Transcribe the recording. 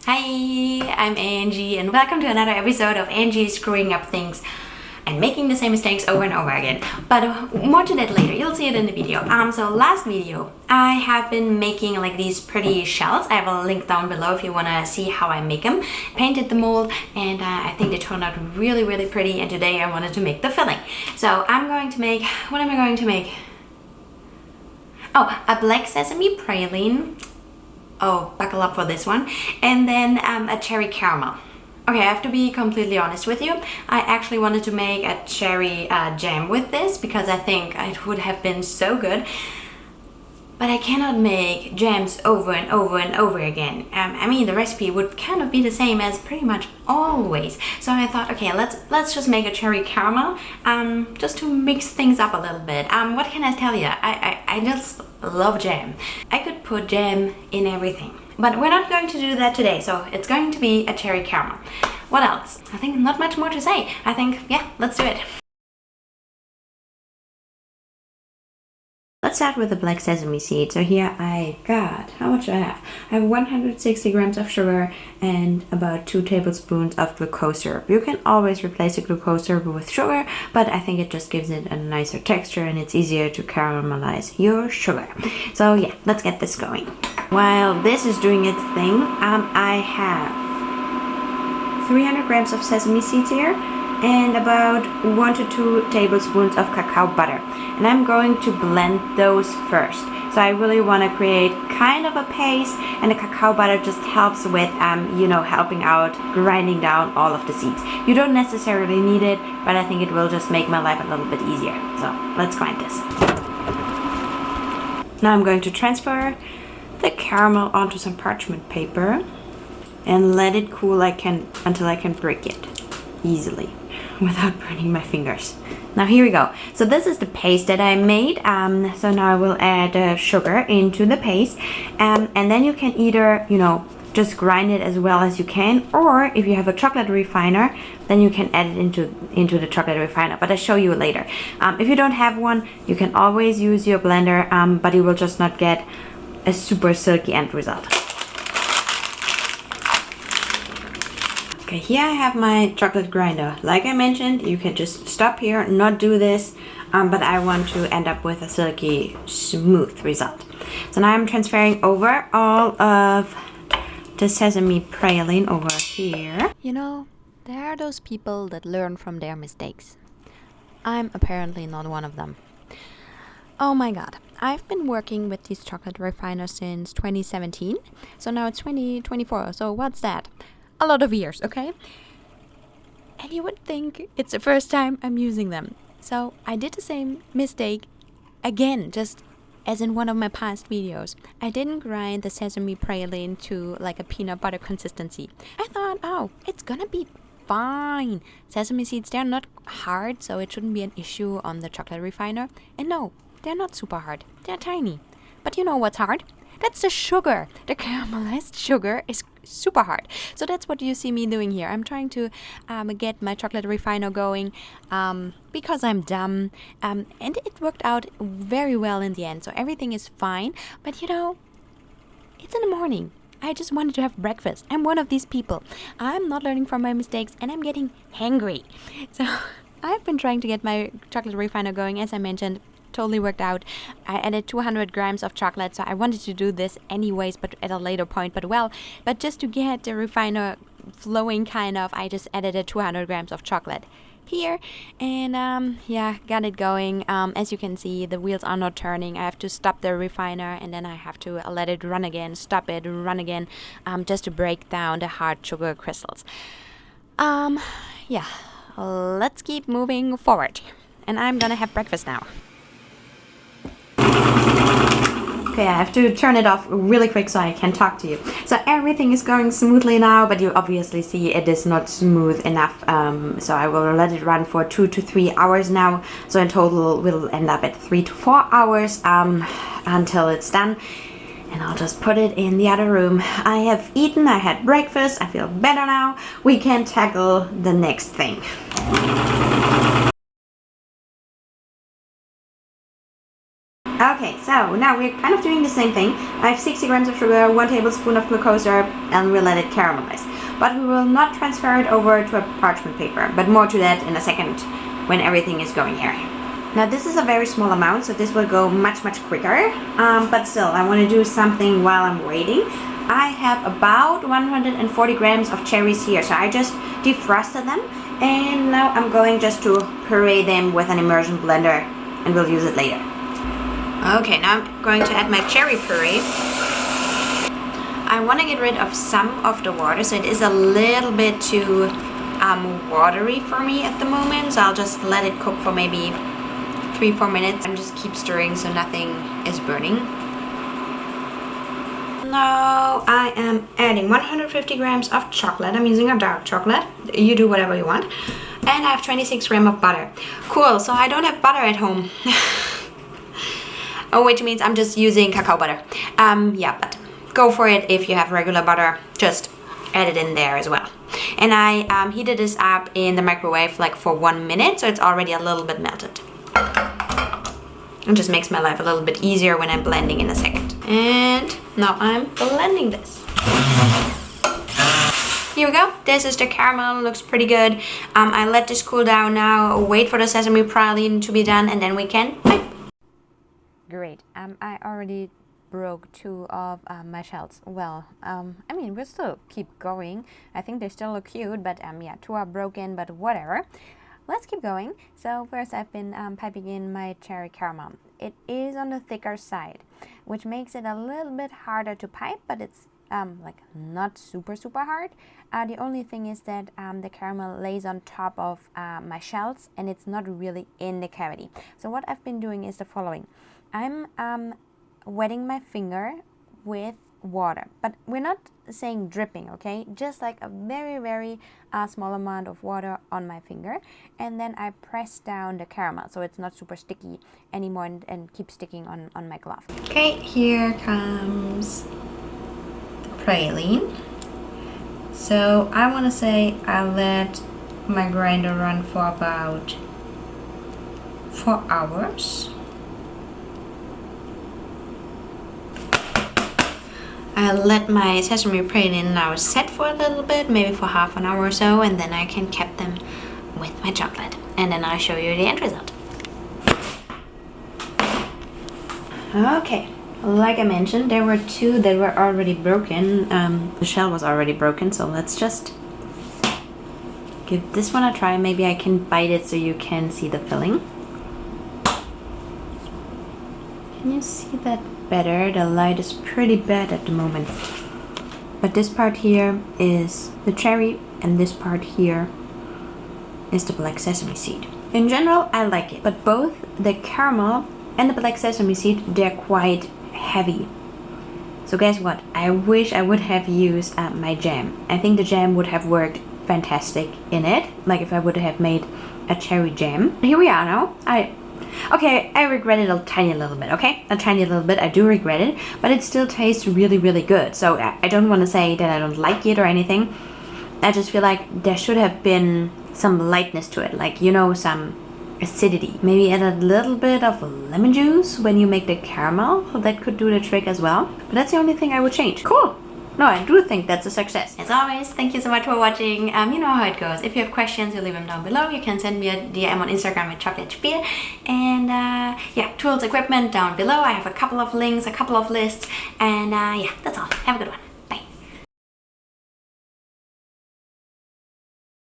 Hi, I'm Angie and welcome to another episode of Angie screwing up things and making the same mistakes over and over again. But more to that later, you'll see it in the video. So last video, I have been making like these pretty shells. I have a link down below if you want to see how I make them. Painted the mold and I think they turned out really pretty, and today I wanted to make the filling. So I'm going to make, what am I going to make? Oh, a black sesame praline. Oh, buckle up for this one. And then a cherry caramel. Okay, I have to be completely honest with you. I actually wanted to make a cherry jam with this because I think it would have been so good. But I cannot make jams over and over again. I mean, the recipe would kind of be the same as pretty much always. So I thought, okay, let's just make a cherry caramel, just to mix things up a little bit. What can I tell you? I just love jam. I could put jam in everything, but we're not going to do that today. So it's going to be a cherry caramel. What else? I think not much more to say. I think, yeah, let's do it. Let's start with the black sesame seed. So here I got, how much do I have? I have 160 grams of sugar and about 2 tablespoons of glucose syrup. You can always replace the glucose syrup with sugar, but I think it just gives it a nicer texture and it's easier to caramelize your sugar. So yeah, let's get this going. While this is doing its thing, I have 300 grams of sesame seeds here and about 1 to 2 tablespoons of cacao butter. And I'm going to blend those first. So I really want to create kind of a paste, and the cacao butter just helps with, helping out grinding down all of the seeds. You don't necessarily need it, but I think it will just make my life a little bit easier. So let's grind this. Now I'm going to transfer the caramel onto some parchment paper and let it cool until I can break it easily without burning my fingers. Now here we go. So this is the paste that I made. So now I will add sugar into the paste, and then you can either, just grind it as well as you can, or if you have a chocolate refiner, then you can add it into the chocolate refiner. But I'll show you later. If you don't have one, you can always use your blender, but you will just not get a super silky end result. Okay, here I have my chocolate grinder. Like I mentioned, you can just stop here, not do this, but I want to end up with a silky, smooth result. So now I'm transferring over all of the sesame praline over here. You know, there are those people that learn from their mistakes. I'm apparently not one of them. Oh my god, I've been working with these chocolate refiners since 2017, so now it's 2024, so what's that? A lot of years, okay? And you would think it's the first time I'm using them. So I did the same mistake again, just as in one of my past videos. I didn't grind the sesame praline to like a peanut butter consistency. I thought, oh, it's gonna be fine. Sesame seeds, they're not hard, so it shouldn't be an issue on the chocolate refiner. And no, they're not super hard. They're tiny. But you know what's hard? That's the sugar. The caramelized sugar is super hard. So that's what you see me doing here. I'm trying to get my chocolate refiner going because I'm dumb. And it worked out very well in the end. So everything is fine. But it's in the morning. I just wanted to have breakfast. I'm one of these people. I'm not learning from my mistakes and I'm getting hangry. So I've been trying to get my chocolate refiner going, as I mentioned. Totally worked out. I added 200 grams of chocolate, so I wanted to do this anyways, but at a later point. But just to get the refiner flowing, I just added 200 grams of chocolate here, and got it going. As you can see, the wheels are not turning. I have to stop the refiner, and then I have to let it run again, stop it, run again, just to break down the hard sugar crystals. Let's keep moving forward, and I'm gonna have breakfast now. Okay, I have to turn it off really quick so I can talk to you. So everything is going smoothly now, but you obviously see it is not smooth enough. So I will let it run for 2 to 3 hours now. So in total, we'll end up at 3 to 4 hours until it's done. And I'll just put it in the other room. I have eaten, I had breakfast, I feel better now. We can tackle the next thing. Okay, so now we're kind of doing the same thing. I have 60 grams of sugar, 1 tablespoon of glucose syrup, and we'll let it caramelize. But we will not transfer it over to a parchment paper, but more to that in a second when everything is going here. Now this is a very small amount, so this will go much quicker, but still I want to do something while I'm waiting. I have about 140 grams of cherries here, so I just defrosted them, and now I'm going just to puree them with an immersion blender, and we'll use it later. Okay, now I'm going to add my cherry puree. I want to get rid of some of the water, so it is a little bit too watery for me at the moment, so I'll just let it cook for maybe 3-4 minutes and just keep stirring so nothing is burning. Now I am adding 150 grams of chocolate. I'm using a dark chocolate. You do whatever you want. And I have 26 grams of butter. Cool, so I don't have butter at home. Oh, which means I'm just using cacao butter. Yeah, but go for it if you have regular butter. Just add it in there as well. And I heated this up in the microwave like for 1 minute, so it's already a little bit melted. It just makes my life a little bit easier when I'm blending in a second. And now I'm blending this. Here we go. This is the caramel. Looks pretty good. I let this cool down now. Wait for the sesame praline to be done, and then we can pipe. Great. I already broke 2 of my shells. Well, I mean, we'll still keep going. I think they still look cute, but yeah, 2 are broken, but whatever. Let's keep going. So first I've been piping in my cherry caramel. It is on the thicker side, which makes it a little bit harder to pipe, but it's like not super hard. The only thing is that the caramel lays on top of my shells and it's not really in the cavity. So what I've been doing is the following. I'm wetting my finger with water, but we're not saying dripping, okay? Just like a very small amount of water on my finger, and then I press down the caramel so it's not super sticky anymore and keep sticking on my glove. Okay, here comes the praline. So I want to say I let my grinder run for about 4 hours. I let my sesame praline now set for a little bit, maybe for half an hour or so, and then I can cap them with my chocolate. And then I'll show you the end result. Okay, like I mentioned, there were 2 that were already broken. The shell was already broken, so let's just give this one a try. Maybe I can bite it so you can see the filling. Can you see that better? The light is pretty bad at the moment. But this part here is the cherry and this part here is the black sesame seed. In general, I like it, but both the caramel and the black sesame seed, they're quite heavy. So guess what? I wish I would have used my jam. I think the jam would have worked fantastic in it, like if I would have made a cherry jam. Here we are now. I regret it a tiny little bit, okay? A tiny little bit, I do regret it, but it still tastes really good. So I don't want to say that I don't like it or anything. I just feel like there should have been some lightness to it, like, you know, some acidity. Maybe add a little bit of lemon juice when you make the caramel. That could do the trick as well. But that's the only thing I would change. Cool! No, I do think that's a success. As always, thank you so much for watching. You know how it goes. If you have questions, you leave them down below. You can send me a DM on Instagram at chocolate_spiel. And yeah, tools, equipment down below. I have a couple of links, a couple of lists. And yeah, that's all. Have a good one.